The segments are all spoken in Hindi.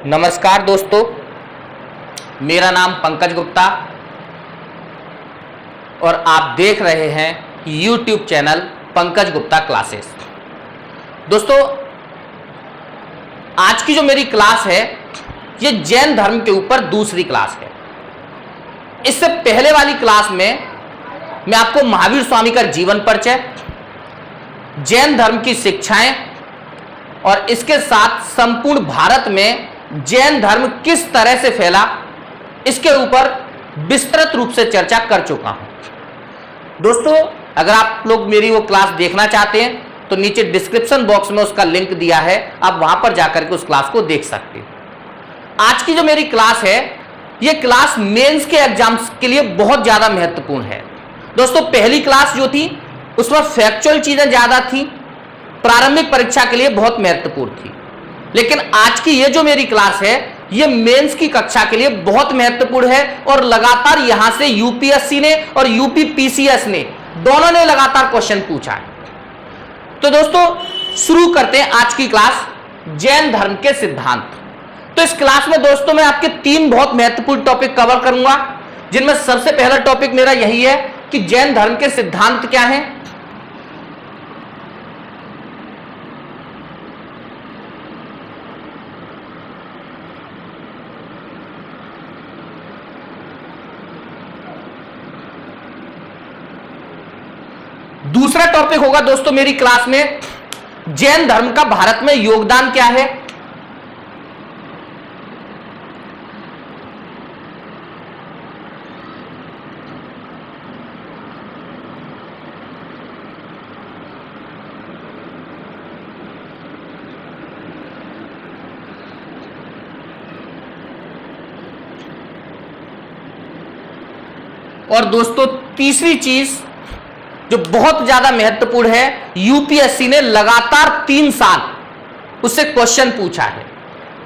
नमस्कार दोस्तों, मेरा नाम पंकज गुप्ता और आप देख रहे हैं YouTube channel Pankaj Gupta classes. दोस्तों, आज की जो मेरी क्लास है ये जैन धर्म के ऊपर दूसरी क्लास है। इससे पहले वाली क्लास में मैं आपको महावीर स्वामी का जीवन परिचय, जैन धर्म की शिक्षाएं और इसके साथ संपूर्ण भारत में जैन धर्म किस तरह से फैला, इसके ऊपर विस्तृत रूप से चर्चा कर चुका हूं। दोस्तों, अगर आप लोग मेरी वो क्लास देखना चाहते हैं तो नीचे डिस्क्रिप्शन बॉक्स में उसका लिंक दिया है, आप वहां पर जाकर के उस क्लास को देख सकते हैं। आज की जो मेरी क्लास है ये क्लास मेंस के एग्जाम्स के लिए बहुत ज्यादा महत्वपूर्ण है। दोस्तों, पहली क्लास जो थी उसमें फैक्चुअल चीजें ज्यादा थी, प्रारंभिक परीक्षा के लिए बहुत महत्वपूर्ण थी, लेकिन आज की ये जो मेरी क्लास है ये मेंस की कक्षा के लिए बहुत महत्वपूर्ण है और लगातार यहां से यूपीएससी ने और यूपीपीसीएस ने दोनों ने लगातार क्वेश्चन पूछा है। तो दोस्तों, शुरू करते हैं आज की क्लास, जैन धर्म के सिद्धांत। तो इस क्लास में दोस्तों मैं आपके 3 बहुत महत्वपूर्ण टॉपिक कवर करूंगा, जिनमें सबसे पहला टॉपिक मेरा यही है कि जैन धर्म के सिद्धांत क्या हैं। दूसरा टॉपिक होगा दोस्तों मेरी क्लास में जैन धर्म का भारत में योगदान क्या है। और दोस्तों तीसरी चीज जो बहुत ज्यादा महत्वपूर्ण है, यूपीएससी ने लगातार 3 साल उससे क्वेश्चन पूछा है।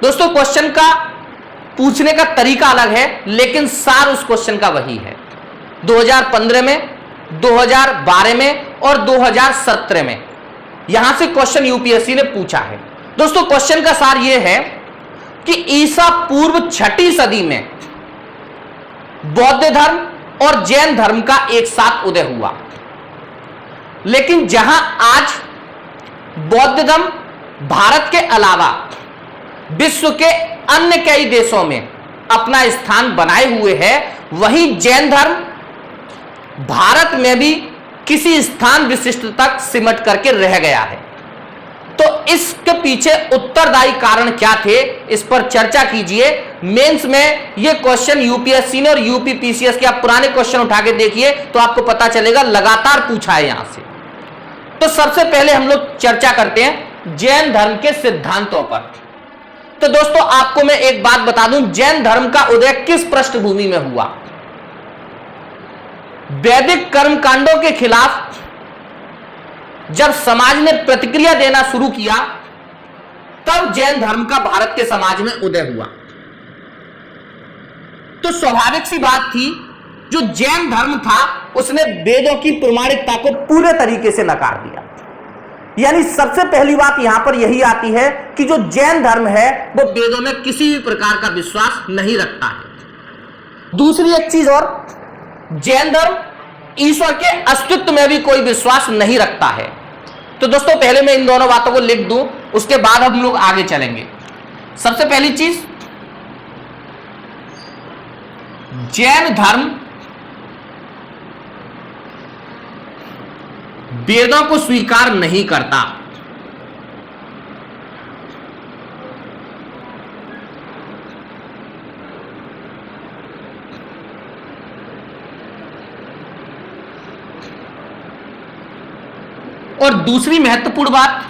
दोस्तों, क्वेश्चन का पूछने का तरीका अलग है लेकिन सार उस क्वेश्चन का वही है। 2015 में, 2012 में और 2017 में यहां से क्वेश्चन यूपीएससी ने पूछा है। दोस्तों, क्वेश्चन का सार यह है कि ईसा पूर्व 6ठी सदी में बौद्ध धर्म और जैन धर्म का एक साथ उदय हुआ, लेकिन जहां आज बौद्ध धर्म भारत के अलावा विश्व के अन्य कई देशों में अपना स्थान बनाए हुए है, वहीं जैन धर्म भारत में भी किसी स्थान विशिष्ट तक सिमट करके रह गया है। तो इसके पीछे उत्तरदायी कारण क्या थे, इस पर चर्चा कीजिए। मेंस में ये क्वेश्चन यूपीएससी ने और यूपीपीसीएस के आप पुराने क्वेश्चन उठा के देखिए तो आपको पता चलेगा, लगातार पूछा है यहां से। तो सबसे पहले हम लोग चर्चा करते हैं जैन धर्म के सिद्धांतों पर। तो दोस्तों, आपको मैं एक बात बता दूं, जैन धर्म का उदय किस पृष्ठभूमि में हुआ। वैदिक कर्मकांडों के खिलाफ जब समाज ने प्रतिक्रिया देना शुरू किया तब जैन धर्म का भारत के समाज में उदय हुआ। तो स्वाभाविक सी बात थी, जो जैन धर्म था उसने वेदों की प्रमाणिकता को पूरे तरीके से नकार दिया। यानी सबसे पहली बात यहां पर यही आती है कि जो जैन धर्म है वो वेदों में किसी भी प्रकार का विश्वास नहीं रखता है। दूसरी एक चीज और, जैन धर्म ईश्वर के अस्तित्व में भी कोई विश्वास नहीं रखता है। तो दोस्तों, पहले मैं इन दोनों बातों को लिख दूं, उसके बाद हम लोग आगे चलेंगे। सबसे पहली चीज, जैन धर्म वेदों को स्वीकार नहीं करता। और दूसरी महत्वपूर्ण बात,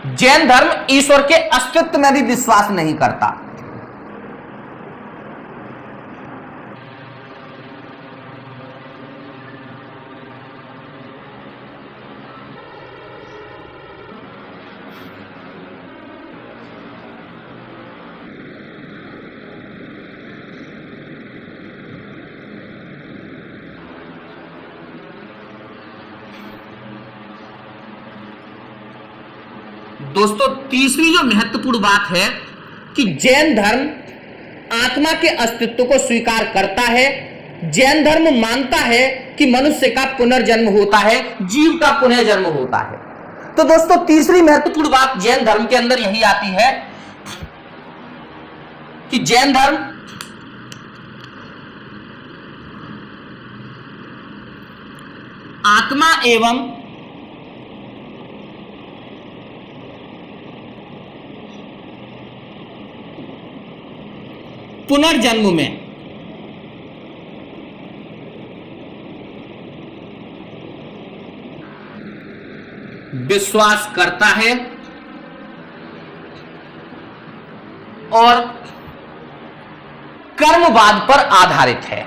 जैन धर्म ईश्वर के अस्तित्व में भी विश्वास नहीं करता। दोस्तों तीसरी जो महत्वपूर्ण बात है कि जैन धर्म आत्मा के अस्तित्व को स्वीकार करता है। जैन धर्म मानता है कि मनुष्य का पुनर्जन्म होता है, जीव का पुनर्जन्म होता है। तो दोस्तों तीसरी महत्वपूर्ण बात जैन धर्म के अंदर यही आती है कि जैन धर्म आत्मा एवं पुनर्जन्म में विश्वास करता है और कर्मवाद पर आधारित है।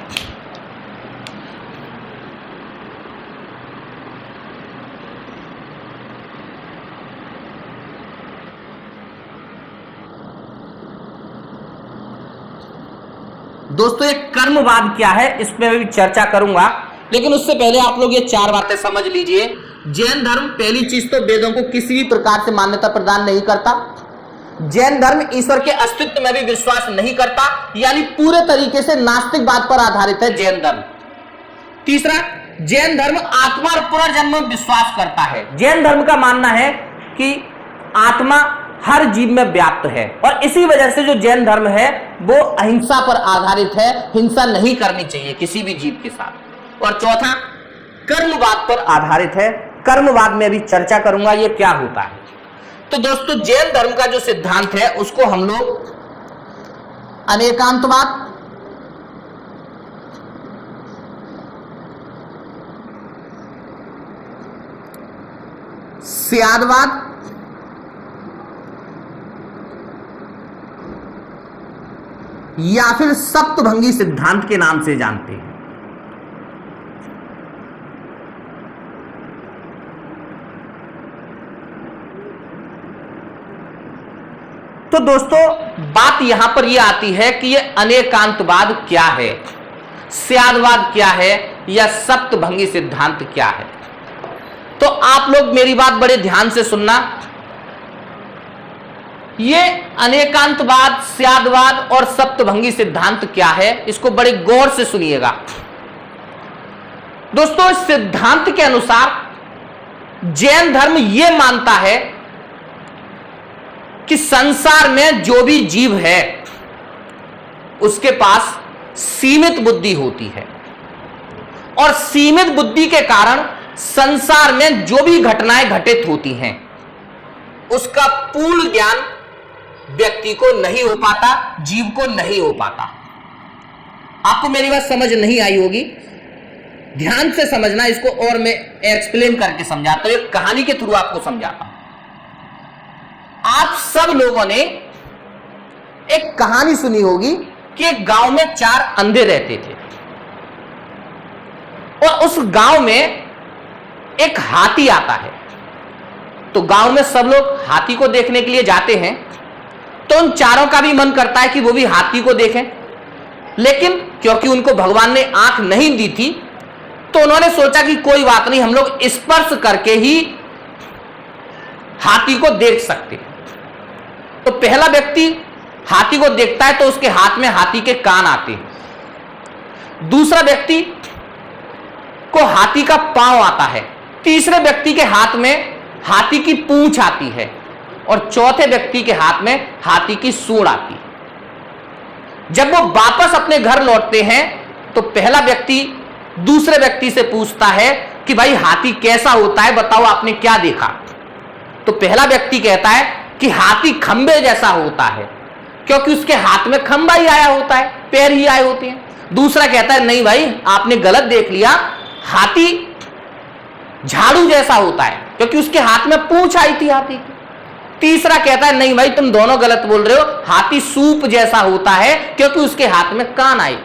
दोस्तों ये कर्मवाद क्या है इस पे भी चर्चा करूंगा, लेकिन उससे पहले आप लोग ये चार बातें समझ लीजिए। जैन धर्म पहली चीज तो वेदों को किसी भी प्रकार से मान्यता प्रदान नहीं करता। जैन धर्म ईश्वर के अस्तित्व में भी विश्वास नहीं करता, यानी पूरे तरीके से नास्तिकवाद पर आधारित है जैन धर्म। तीसरा, जैन धर्म आत्मा और पुनर्जन्म में विश्वास करता है। जैन धर्म का मानना है कि आत्मा हर जीव में व्याप्त है और इसी वजह से जो जैन धर्म है वो अहिंसा पर आधारित है, हिंसा नहीं करनी चाहिए किसी भी जीव के साथ। और चौथा, कर्मवाद पर आधारित है। कर्मवाद में भी चर्चा करूंगा ये क्या होता है। तो दोस्तों जैन धर्म का जो सिद्धांत है उसको हम लोग अनेकांतवाद, स्यादवाद, या फिर सप्तभंगी सिद्धांत के नाम से जानते हैं। तो दोस्तों बात यहां पर यह आती है कि यह अनेकांतवाद क्या है, स्यादवाद क्या है, या सप्तभंगी सिद्धांत क्या है। तो आप लोग मेरी बात बड़े ध्यान से सुनना। ये अनेकांतवाद, स्यादवाद और सप्तभंगी सिद्धांत क्या है इसको बड़े गौर से सुनिएगा। दोस्तों इस सिद्धांत के अनुसार जैन धर्म यह मानता है कि संसार में जो भी जीव है उसके पास सीमित बुद्धि होती है और सीमित बुद्धि के कारण संसार में जो भी घटनाएं घटित होती हैं उसका पूर्ण ज्ञान व्यक्ति को नहीं हो पाता, जीव को नहीं हो पाता। आपको मेरी बात समझ नहीं आई होगी, ध्यान से समझना इसको और मैं एक्सप्लेन करके समझाता हूं, एक कहानी के थ्रू आपको समझाता हूं। आप सब लोगों ने एक कहानी सुनी होगी कि एक गांव में 4 अंधे रहते थे और उस गांव में एक हाथी आता है। तो गांव में सब लोग हाथी को देखने के लिए जाते हैं, तो उन चारों का भी मन करता है कि वो भी हाथी को देखें, लेकिन क्योंकि उनको भगवान ने आंख नहीं दी थी तो उन्होंने सोचा कि कोई बात नहीं, हम लोग स्पर्श करके ही हाथी को देख सकते हैं। तो पहला व्यक्ति हाथी को देखता है तो उसके हाथ में हाथी के कान आते हैं। दूसरा व्यक्ति को हाथी का पांव आता है। तीसरे व्यक्ति के हाथ में हाथी की पूंछ आती है और चौथे व्यक्ति के हाथ में हाथी की सूंड आती है। जब वो वापस अपने घर लौटते हैं तो पहला व्यक्ति दूसरे व्यक्ति से पूछता है कि भाई हाथी कैसा होता है, बताओ आपने क्या देखा। तो पहला व्यक्ति कहता है कि हाथी खंबे जैसा होता है, क्योंकि उसके हाथ में खंबा ही आया होता है, पैर ही आए होते हैं। दूसरा कहता है नहीं भाई आपने गलत देख लिया, हाथी झाड़ू जैसा होता है, क्योंकि उसके हाथ में पूंछ आई थी हाथी की। तीसरा कहता है नहीं भाई तुम दोनों गलत बोल रहे हो, हाथी सूप जैसा होता है, क्योंकि उसके हाथ में कान आई।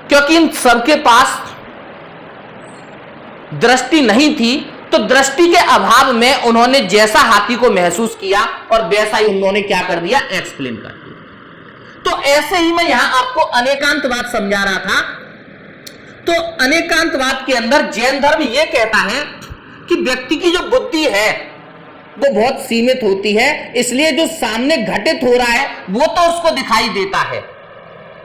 क्योंकि इन सबके पास दृष्टि नहीं थी तो दृष्टि के अभाव में उन्होंने जैसा हाथी को महसूस किया और वैसा ही उन्होंने क्या कर दिया, एक्सप्लेन कर दिया। तो ऐसे ही मैं यहां आपको अनेकांतवाद समझा रहा था। तो अनेकांतवाद के अंदर जैन धर्म यह कहता है कि व्यक्ति की जो बुद्धि है वो बहुत सीमित होती है, इसलिए जो सामने घटित हो रहा है वो तो उसको दिखाई देता है,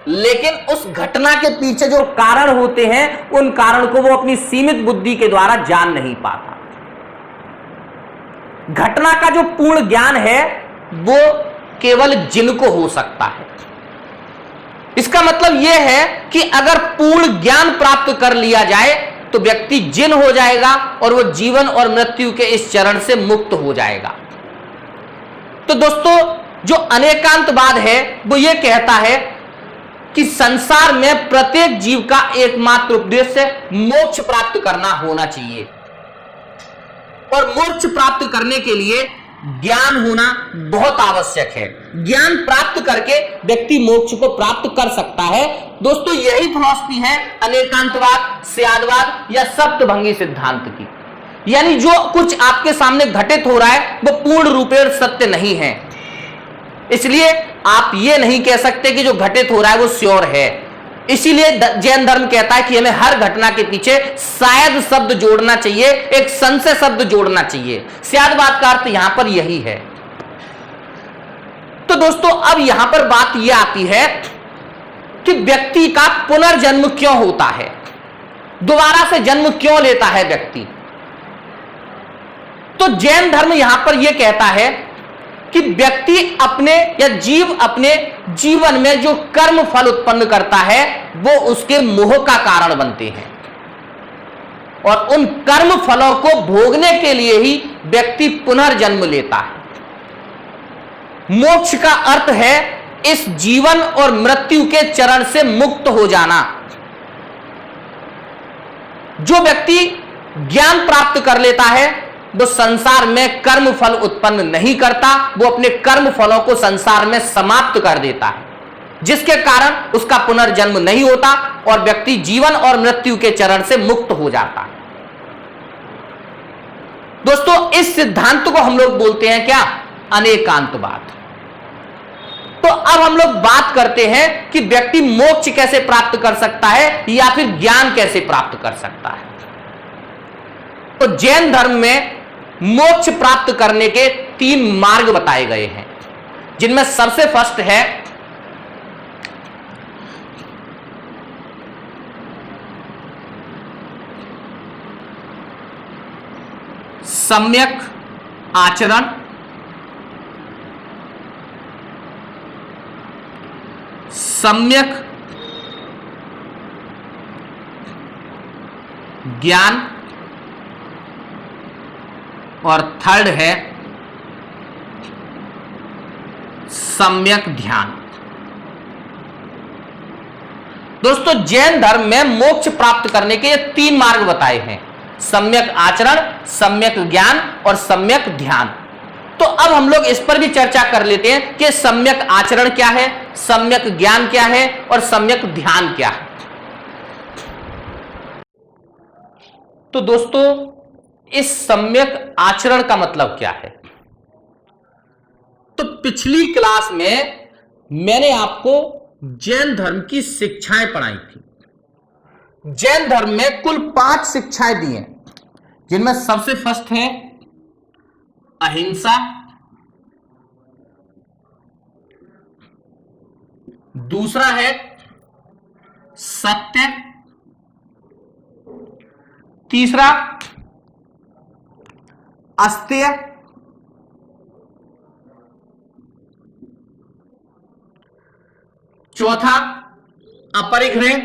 लेकिन उस घटना के पीछे जो कारण होते हैं उन कारण को वो अपनी सीमित बुद्धि के द्वारा जान नहीं पाता। घटना का जो पूर्ण ज्ञान है वो केवल जिनको हो सकता है। इसका मतलब यह है कि अगर पूर्ण ज्ञान प्राप्त कर लिया जाए तो व्यक्ति जिन हो जाएगा और वो जीवन और मृत्यु के इस चरण से मुक्त हो जाएगा। तो दोस्तों, जो अनेकांतवाद है वो ये कहता है कि संसार में प्रत्येक जीव का एकमात्र उद्देश्य मोक्ष प्राप्त करना होना चाहिए, और मोक्ष प्राप्त करने के लिए ज्ञान होना बहुत आवश्यक है। ज्ञान प्राप्त करके व्यक्ति मोक्ष को प्राप्त कर सकता है। दोस्तों, यही फिलॉसफी है अनेकांतवाद, स्यादवाद या सप्तभंगी सिद्धांत की। यानी जो कुछ आपके सामने घटित हो रहा है वो पूर्ण रूपेण सत्य नहीं है, इसलिए आप ये नहीं कह सकते कि जो घटित हो रहा है वो श्योर है। इसीलिए जैन धर्म कहता है कि हमें हर घटना के पीछे शायद शब्द जोड़ना चाहिए, एक संशय शब्द जोड़ना चाहिए। स्यादवाद का अर्थ यहां पर यही है। तो दोस्तों, अब यहां पर बात यह आती है कि व्यक्ति का पुनर्जन्म क्यों होता है, दोबारा से जन्म क्यों लेता है व्यक्ति। तो जैन धर्म यहां पर यह कहता है कि व्यक्ति अपने या जीव अपने जीवन में जो कर्म फल उत्पन्न करता है वो उसके मोह का कारण बनते हैं, और उन कर्म फलों को भोगने के लिए ही व्यक्ति पुनर्जन्म लेता है। मोक्ष का अर्थ है इस जीवन और मृत्यु के चरण से मुक्त हो जाना। जो व्यक्ति ज्ञान प्राप्त कर लेता है वो संसार में कर्म फल उत्पन्न नहीं करता, वो अपने कर्म फलों को संसार में समाप्त कर देता है, जिसके कारण उसका पुनर्जन्म नहीं होता और व्यक्ति जीवन और मृत्यु के चरण से मुक्त हो जाता है। दोस्तों, इस सिद्धांत को हम लोग बोलते हैं क्या? अनेकांतवाद। तो अब हम लोग बात करते हैं कि व्यक्ति मोक्ष कैसे प्राप्त कर सकता है या फिर ज्ञान कैसे प्राप्त कर सकता है। तो जैन धर्म में मोक्ष प्राप्त करने के 3 मार्ग बताए गए हैं, जिनमें सबसे फर्स्ट है सम्यक आचरण, सम्यक ज्ञान, और थर्ड है सम्यक ध्यान। दोस्तों, जैन धर्म में मोक्ष प्राप्त करने के 3 मार्ग बताए हैं, सम्यक आचरण, सम्यक ज्ञान और सम्यक ध्यान। तो अब हम लोग इस पर भी चर्चा कर लेते हैं कि सम्यक आचरण क्या है, सम्यक ज्ञान क्या है और सम्यक ध्यान क्या है। तो दोस्तों, इस सम्यक आचरण का मतलब क्या है? तो पिछली क्लास में मैंने आपको जैन धर्म की शिक्षाएं पढ़ाई थी। जैन धर्म में कुल 5 शिक्षाएं दी हैं, जिनमें सबसे फर्स्ट है अहिंसा, दूसरा है सत्य, तीसरा अस्तेय, चौथा अपरिग्रह,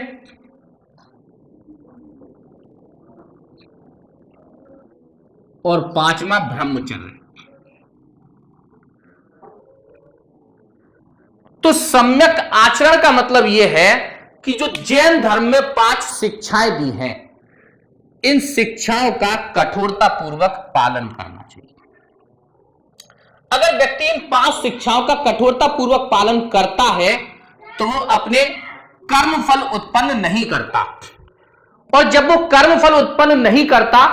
और 5वां ब्रह्मचर्य। तो सम्यक आचरण का मतलब यह है कि जो जैन धर्म में 5 शिक्षाएं दी हैं, इन शिक्षाओं का कठोरता पूर्वक पालन करना चाहिए। अगर व्यक्ति इन 5 शिक्षाओं का कठोरता पूर्वक पालन करता है तो वो अपने कर्म फल उत्पन्न नहीं करता, और जब वो कर्म फल उत्पन्न नहीं करता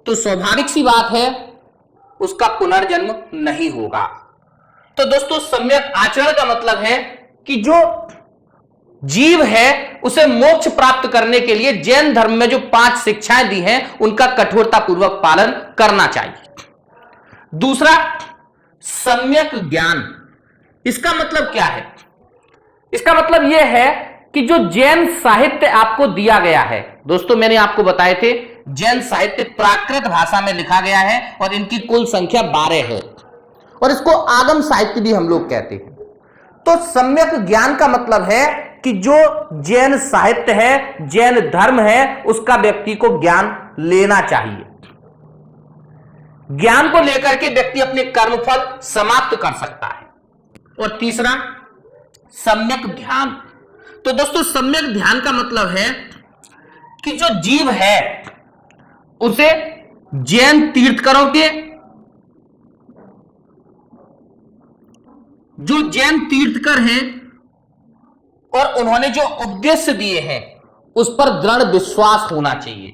तो स्वाभाविक सी बात है उसका पुनर्जन्म नहीं होगा। तो दोस्तों, सम्यक आचरण का मतलब है कि जो जीव है उसे मोक्ष प्राप्त करने के लिए जैन धर्म में जो 5 शिक्षाएं दी हैं उनका कठोरता पूर्वक पालन करना चाहिए। दूसरा सम्यक ज्ञान। इसका मतलब क्या है? इसका मतलब यह है कि जो जैन साहित्य आपको दिया गया है, दोस्तों मैंने आपको बताए थे जैन साहित्य प्राकृत भाषा में लिखा गया है और इनकी कुल संख्या 12 है और इसको आगम साहित्य भी हम लोग कहते हैं। तो सम्यक ज्ञान का मतलब है कि जो जैन साहित्य है, जैन धर्म है, उसका व्यक्ति को ज्ञान लेना चाहिए। ज्ञान को लेकर के व्यक्ति अपने कर्मफल समाप्त कर सकता है। और तीसरा सम्यक ध्यान। तो दोस्तों सम्यक ध्यान का मतलब है कि जो जीव है उसे जैन तीर्थंकरों के, जो जैन तीर्थंकर हैं और उन्होंने जो उपदेश दिए हैं उस पर दृढ़ विश्वास होना चाहिए।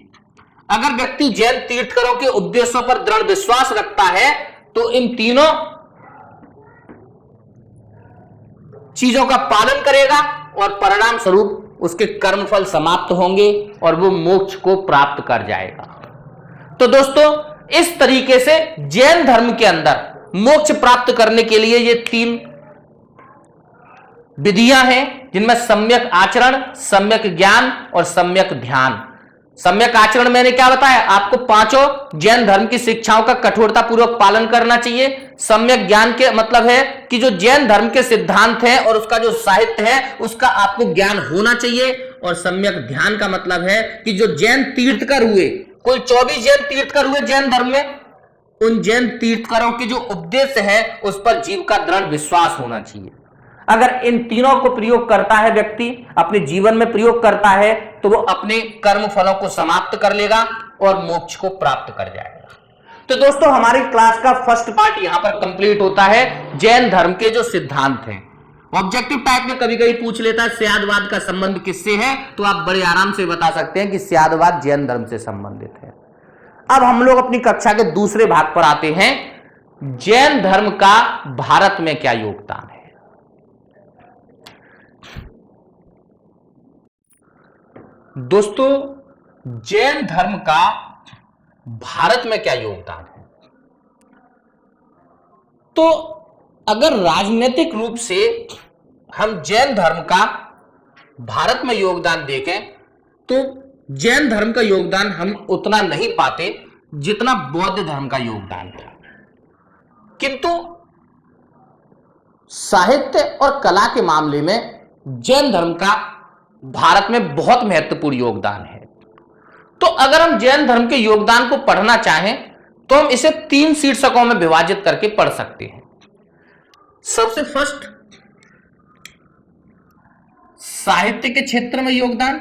अगर व्यक्ति जैन तीर्थंकरों के उपदेशों पर दृढ़ विश्वास रखता है तो इन तीनों चीजों का पालन करेगा और परिणाम स्वरूप उसके कर्मफल समाप्त होंगे और वो मोक्ष को प्राप्त कर जाएगा। तो दोस्तों इस तरीके से जैन धर्म के अंदर मोक्ष प्राप्त करने के लिए ये 3 विधियां हैं, जिनमें सम्यक आचरण, सम्यक ज्ञान और सम्यक ध्यान। सम्यक आचरण मैंने क्या बताया आपको, 5 जैन धर्म की शिक्षाओं का कठोरता पूर्वक पालन करना चाहिए। सम्यक ज्ञान के मतलब है कि जो जैन धर्म के सिद्धांत हैं और उसका जो साहित्य है उसका आपको ज्ञान होना चाहिए। और सम्यक ध्यान का मतलब है कि जो जैन तीर्थंकर हुए, कुल 24 जैन तीर्थंकर हुए जैन धर्म में, उन जैन तीर्थंकरों के जो उपदेश है उस पर जीव का दृढ़ विश्वास होना चाहिए। अगर इन तीनों को प्रयोग करता है व्यक्ति, अपने जीवन में प्रयोग करता है, तो वो अपने कर्म फलों को समाप्त कर लेगा और मोक्ष को प्राप्त कर जाएगा। तो दोस्तों हमारी क्लास का फर्स्ट पार्ट यहां पर कंप्लीट होता है, जैन धर्म के जो सिद्धांत हैं। ऑब्जेक्टिव टाइप में कभी कभी पूछ लेता है स्यादवाद का संबंध किससे है, तो आप बड़े आराम से बता सकते हैं कि स्यादवाद जैन धर्म से संबंधित है। अब हम लोग अपनी कक्षा के दूसरे भाग पर आते हैं, जैन धर्म का भारत में क्या योगदान है। दोस्तों जैन धर्म का भारत में क्या योगदान है? तो अगर राजनीतिक रूप से हम जैन धर्म का भारत में योगदान देखें तो जैन धर्म का योगदान हम उतना नहीं पाते जितना बौद्ध धर्म का योगदान था। किंतु साहित्य और कला के मामले में जैन धर्म का भारत में बहुत महत्वपूर्ण योगदान है। तो अगर हम जैन धर्म के योगदान को पढ़ना चाहें तो हम इसे 3 शीर्षकों में विभाजित करके पढ़ सकते हैं। सबसे फर्स्ट साहित्य के क्षेत्र में योगदान,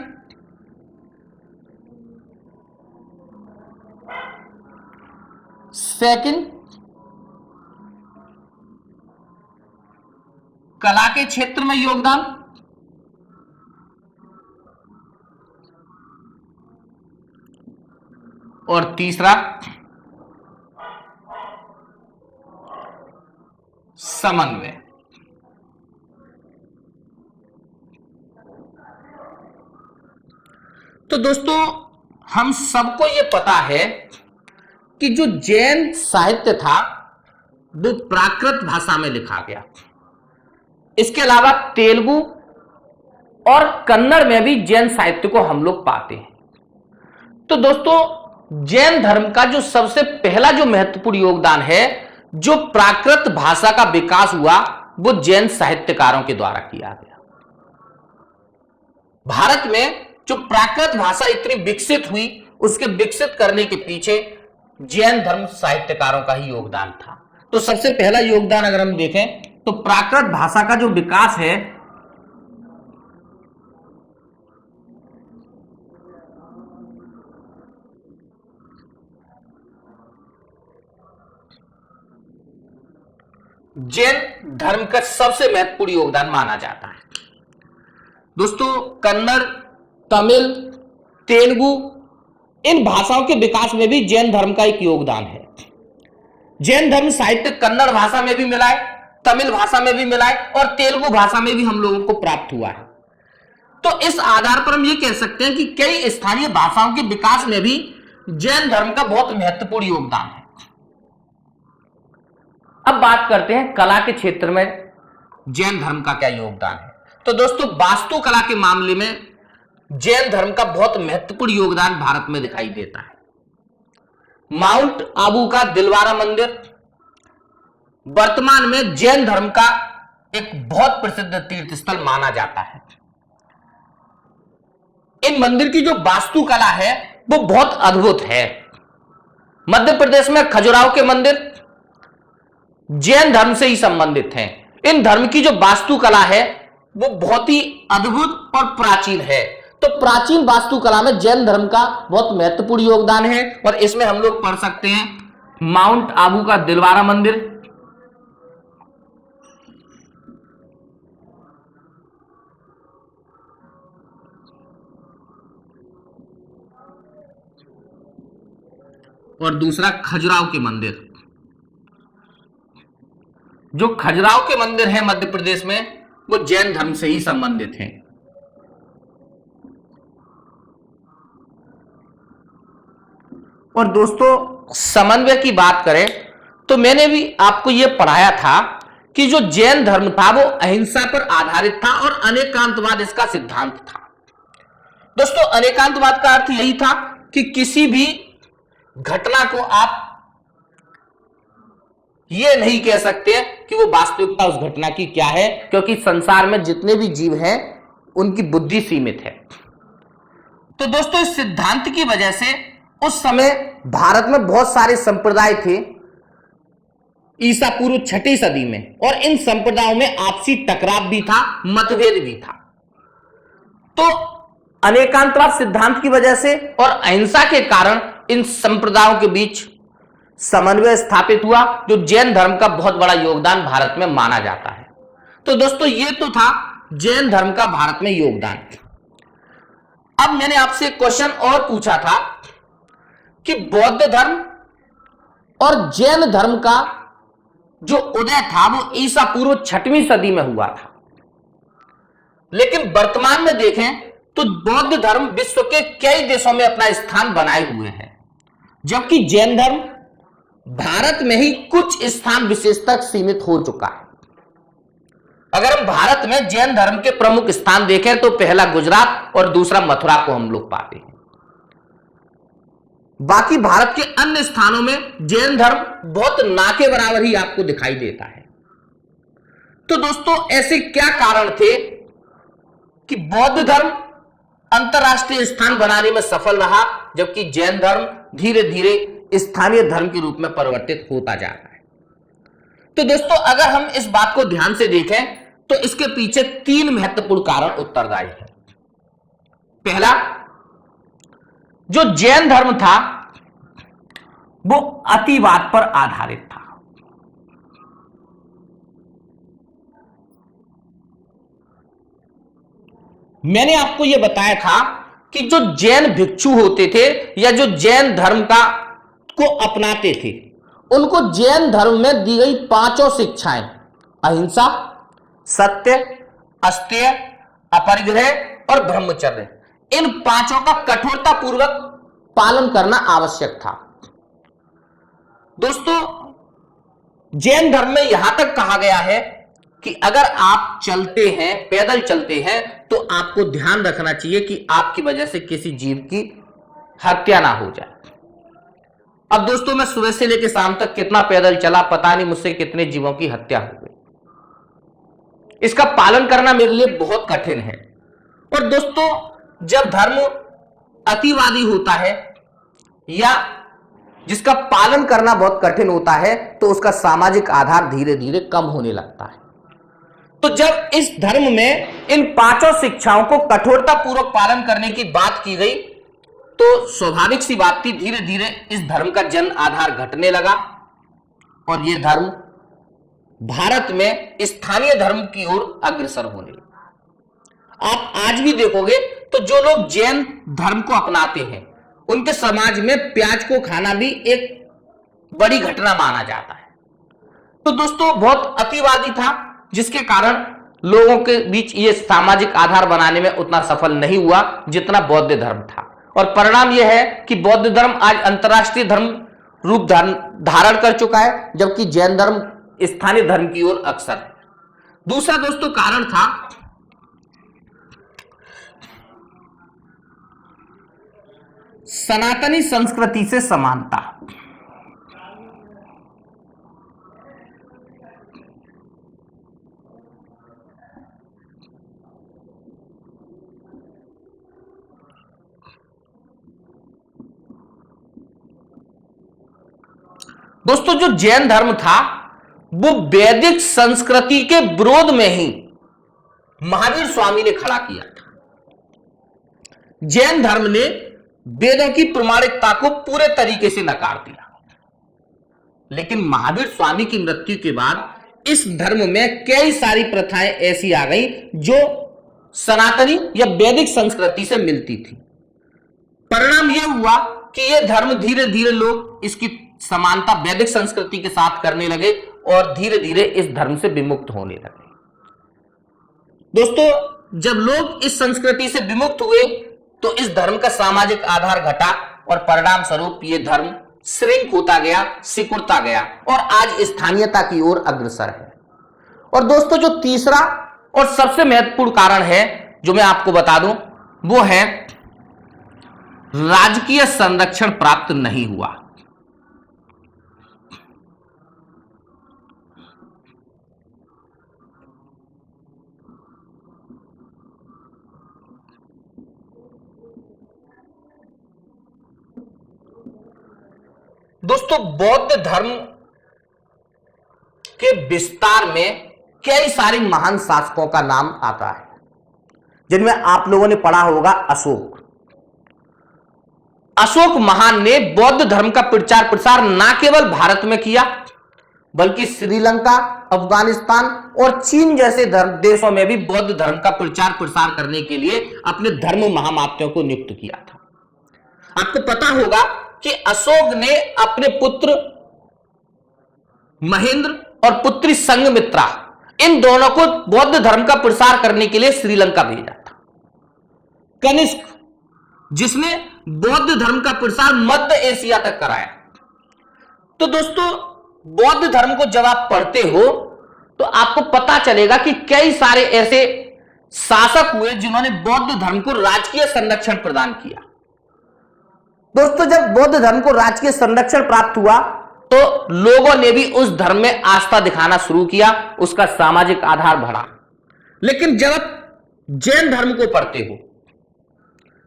सेकंड कला के क्षेत्र में योगदान, और तीसरा समन्वय। तो दोस्तों हम सबको यह पता है कि जो जैन साहित्य था वो प्राकृत भाषा में लिखा गया। इसके अलावा तेलुगु और कन्नड़ में भी जैन साहित्य को हम लोग पाते हैं। तो दोस्तों जैन धर्म का जो सबसे पहला जो महत्वपूर्ण योगदान है, जो प्राकृत भाषा का विकास हुआ, वो जैन साहित्यकारों के द्वारा किया गया। भारत में जो प्राकृत भाषा इतनी विकसित हुई, उसके विकसित करने के पीछे जैन धर्म साहित्यकारों का ही योगदान था। तो सबसे पहला योगदान अगर हम देखें तो प्राकृत भाषा का जो विकास है, जैन धर्म का सबसे महत्वपूर्ण योगदान माना जाता है। दोस्तों कन्नड़, तमिल, तेलुगु इन भाषाओं के विकास में भी जैन धर्म का एक योगदान है। जैन धर्म साहित्य कन्नड़ भाषा में भी मिला है, तमिल भाषा में भी मिला है और तेलुगु भाषा में भी हम लोगों को प्राप्त हुआ है। तो इस आधार पर हम ये कह सकते हैं कि कई स्थानीय भाषाओं के विकास में भी जैन धर्म का बहुत महत्वपूर्ण योगदान है। अब बात करते हैं कला के क्षेत्र में जैन धर्म का क्या योगदान है। तो दोस्तों वास्तुकला के मामले में जैन धर्म का बहुत महत्वपूर्ण योगदान भारत में दिखाई देता है। माउंट आबू का दिलवारा मंदिर वर्तमान में जैन धर्म का एक बहुत प्रसिद्ध तीर्थ स्थल माना जाता है। इन मंदिर की जो वास्तुकला है वो बहुत अद्भुत है। मध्य प्रदेश में खजुराहो के मंदिर जैन धर्म से ही संबंधित हैं। इन धर्म की जो वास्तुकला है वो बहुत ही अद्भुत और प्राचीन है। तो प्राचीन वास्तुकला में जैन धर्म का बहुत महत्वपूर्ण योगदान है और इसमें हम लोग पढ़ सकते हैं माउंट आबू का दिलवारा मंदिर, और दूसरा खजुराहो के मंदिर। जो खजुराहो के मंदिर है मध्य प्रदेश में वो जैन धर्म से ही संबंधित हैं। और दोस्तों समन्वय की बात करें तो मैंने भी आपको यह पढ़ाया था कि जो जैन धर्म था वो अहिंसा पर आधारित था और अनेकांतवाद इसका सिद्धांत था। दोस्तों अनेकांतवाद का अर्थ यही था कि किसी भी घटना को आप ये नहीं कह सकते कि वो वास्तविकता उस घटना की क्या है, क्योंकि संसार में जितने भी जीव हैं उनकी बुद्धि सीमित है। तो दोस्तों इस सिद्धांत की वजह से उस समय भारत में बहुत सारे संप्रदाय थे ईसा पूर्व 6वीं सदी में, और इन संप्रदायों में आपसी टकराव भी था, मतभेद भी था। तो अनेकांतवाद सिद्धांत की वजह से और अहिंसा के कारण इन संप्रदायों के बीच समन्वय स्थापित हुआ, जो जैन धर्म का बहुत बड़ा योगदान भारत में माना जाता है। तो दोस्तों ये तो था जैन धर्म का भारत में योगदान। अब मैंने आपसे एक क्वेश्चन और पूछा था कि बौद्ध धर्म और जैन धर्म का जो उदय था वो ईसा पूर्व 6वीं सदी में हुआ था, लेकिन वर्तमान में देखें तो बौद्ध धर्म विश्व के कई देशों में अपना स्थान बनाए हुए है, जबकि जैन धर्म भारत में ही कुछ स्थान विशेष तक सीमित हो चुका है। अगर हम भारत में जैन धर्म के प्रमुख स्थान देखें तो पहला गुजरात और दूसरा मथुरा को हम लोग पाते हैं। बाकी भारत के अन्य स्थानों में जैन धर्म बहुत ना के बराबर ही आपको दिखाई देता है। तो दोस्तों ऐसे क्या कारण थे कि बौद्ध धर्म अंतरराष्ट्रीय स्थान बनाने में सफल रहा, जबकि जैन धर्म धीरे धीरे स्थानीय धर्म के रूप में परिवर्तित होता जा रहा है। तो दोस्तों अगर हम इस बात को ध्यान से देखें तो इसके पीछे 3 महत्वपूर्ण कारण उत्तरदायी हैं। पहला, जो जैन धर्म था वो अतिवाद पर आधारित था। मैंने आपको यह बताया था कि जो जैन भिक्षु होते थे या जो जैन धर्म को अपनाते थे, उनको जैन धर्म में दी गई 5 शिक्षाएं अहिंसा, सत्य, अस्तेय, अपरिग्रह और ब्रह्मचर्य, इन 5 का कठोरता पूर्वक पालन करना आवश्यक था। दोस्तों जैन धर्म में यहां तक कहा गया है कि अगर आप चलते हैं, पैदल चलते हैं, तो आपको ध्यान रखना चाहिए कि आपकी वजह से किसी जीव की हत्या ना हो जाए। अब दोस्तों मैं सुबह से लेकर शाम तक कितना पैदल चला, पता नहीं मुझसे कितने जीवों की हत्या हो गई। इसका पालन करना मेरे लिए बहुत कठिन है। और दोस्तों जब धर्म अतिवादी होता है या जिसका पालन करना बहुत कठिन होता है तो उसका सामाजिक आधार धीरे धीरे कम होने लगता है। तो जब इस धर्म में इन 5 शिक्षाओं को कठोरता पूर्वक पालन करने की बात की गई तो स्वाभाविक सी बात थी, धीरे धीरे इस धर्म का जन आधार घटने लगा और यह धर्म भारत में स्थानीय धर्म की ओर अग्रसर होने लगा। आप आज भी देखोगे तो जो लोग जैन धर्म को अपनाते हैं उनके समाज में प्याज को खाना भी एक बड़ी घटना माना जाता है। तो दोस्तों बहुत अतिवादी था, जिसके कारण लोगों के बीच ये सामाजिक आधार बनाने में उतना सफल नहीं हुआ जितना बौद्ध धर्म था। और परिणाम यह है कि बौद्ध धर्म आज अंतरराष्ट्रीय धर्म रूप धारण कर चुका है, जबकि जैन धर्म स्थानीय धर्म की ओर अक्सर है। दूसरा दोस्तों कारण था सनातनी संस्कृति से समानता। दोस्तों जो जैन धर्म था वो वैदिक संस्कृति के विरोध में ही महावीर स्वामी ने खड़ा किया था। जैन धर्म ने वेदों की प्रामाणिकता को पूरे तरीके से नकार दिया, लेकिन महावीर स्वामी की मृत्यु के बाद इस धर्म में कई सारी प्रथाएं ऐसी आ गई जो सनातनी या वैदिक संस्कृति से मिलती थी। परिणाम यह हुआ कि यह धर्म धीरे धीरे लोग इसकी समानता वैदिक संस्कृति के साथ करने लगे और धीरे धीरे इस धर्म से विमुक्त होने लगे। दोस्तों जब लोग इस संस्कृति से विमुक्त हुए तो इस धर्म का सामाजिक आधार घटा और परिणाम स्वरूप यह धर्म श्रिंक होता गया, सिकुड़ता गया और आज स्थानीयता की ओर अग्रसर है। और दोस्तों जो तीसरा और सबसे महत्वपूर्ण कारण है जो मैं आपको बता दूं वो है राजकीय संरक्षण प्राप्त नहीं हुआ। दोस्तों बौद्ध धर्म के विस्तार में कई सारे महान शासकों का नाम आता है, जिनमें आप लोगों ने पढ़ा होगा अशोक। अशोक महान ने बौद्ध धर्म का प्रचार प्रसार न केवल भारत में किया बल्कि श्रीलंका, अफगानिस्तान और चीन जैसे देशों में भी बौद्ध धर्म का प्रचार प्रसार करने के लिए अपने धर्म महामात्यों को नियुक्त किया था। आपको पता होगा कि अशोक ने अपने पुत्र महेंद्र और पुत्री संघमित्रा इन दोनों को बौद्ध धर्म का प्रसार करने के लिए श्रीलंका भेजा था। कनिष्क जिसने बौद्ध धर्म का प्रसार मध्य एशिया तक कराया। तो दोस्तों बौद्ध धर्म को जब आप पढ़ते हो तो आपको पता चलेगा कि कई सारे ऐसे शासक हुए जिन्होंने बौद्ध धर्म को राजकीय संरक्षण प्रदान किया। दोस्तों जब बौद्ध धर्म को राजकीय संरक्षण प्राप्त हुआ तो लोगों ने भी उस धर्म में आस्था दिखाना शुरू किया, उसका सामाजिक आधार बढ़ा। लेकिन जब आप जैन धर्म को पढ़ते हो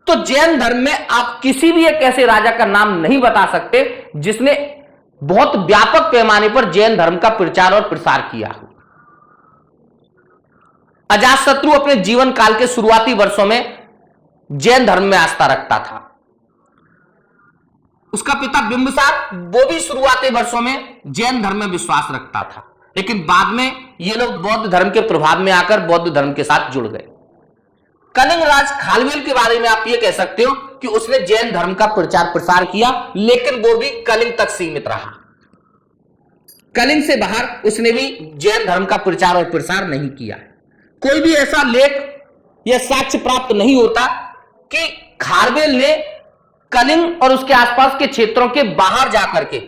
तो जैन धर्म में आप किसी भी एक ऐसे राजा का नाम नहीं बता सकते जिसने बहुत व्यापक पैमाने पर जैन धर्म का प्रचार और प्रसार किया हो। अजातशत्रु अपने जीवन काल के शुरुआती वर्षों में जैन धर्म में आस्था रखता था। उसका पिता बिंबिसार वो भी शुरुआती वर्षों में जैन धर्म में विश्वास रखता था, लेकिन बाद में ये लोग बौद्ध धर्म के प्रभाव में आकर बौद्ध धर्म के साथ जुड़ गए। कलिंग राज खालवेल के बारे में आप ये कह सकते हो कि उसने जैन धर्म का प्रचार प्रसार किया, लेकिन वो भी कलिंग तक सीमित रहा। कलिंग से बाहर उसने भी जैन धर्म का प्रचार और प्रसार नहीं किया। कोई भी ऐसा लेख या साक्ष्य प्राप्त नहीं होता कि खारवेल ने कलिंग और उसके आसपास के क्षेत्रों के बाहर जाकर के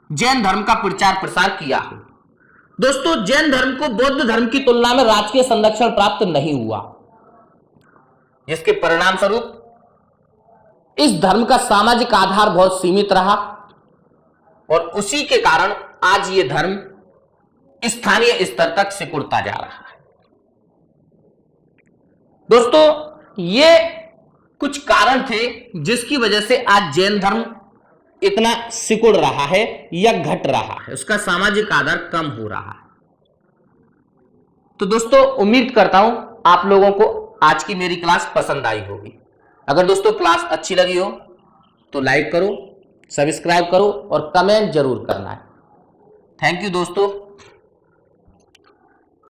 जैन धर्म का प्रचार प्रसार किया हो। दोस्तों जैन धर्म को बौद्ध धर्म की तुलना में राजकीय संरक्षण प्राप्त नहीं हुआ, जिसके परिणाम स्वरूप इस धर्म का सामाजिक आधार बहुत सीमित रहा और उसी के कारण आज यह धर्म स्थानीय स्तर तक सिकुड़ता जा रहा है। दोस्तों ये कुछ कारण थे जिसकी वजह से आज जैन धर्म इतना सिकुड़ रहा है या घट रहा है, उसका सामाजिक आधार कम हो रहा है। तो दोस्तों उम्मीद करता हूं आप लोगों को आज की मेरी क्लास पसंद आई होगी। अगर दोस्तों क्लास अच्छी लगी हो तो लाइक करो, सब्सक्राइब करो और कमेंट जरूर करना है। थैंक यू दोस्तों।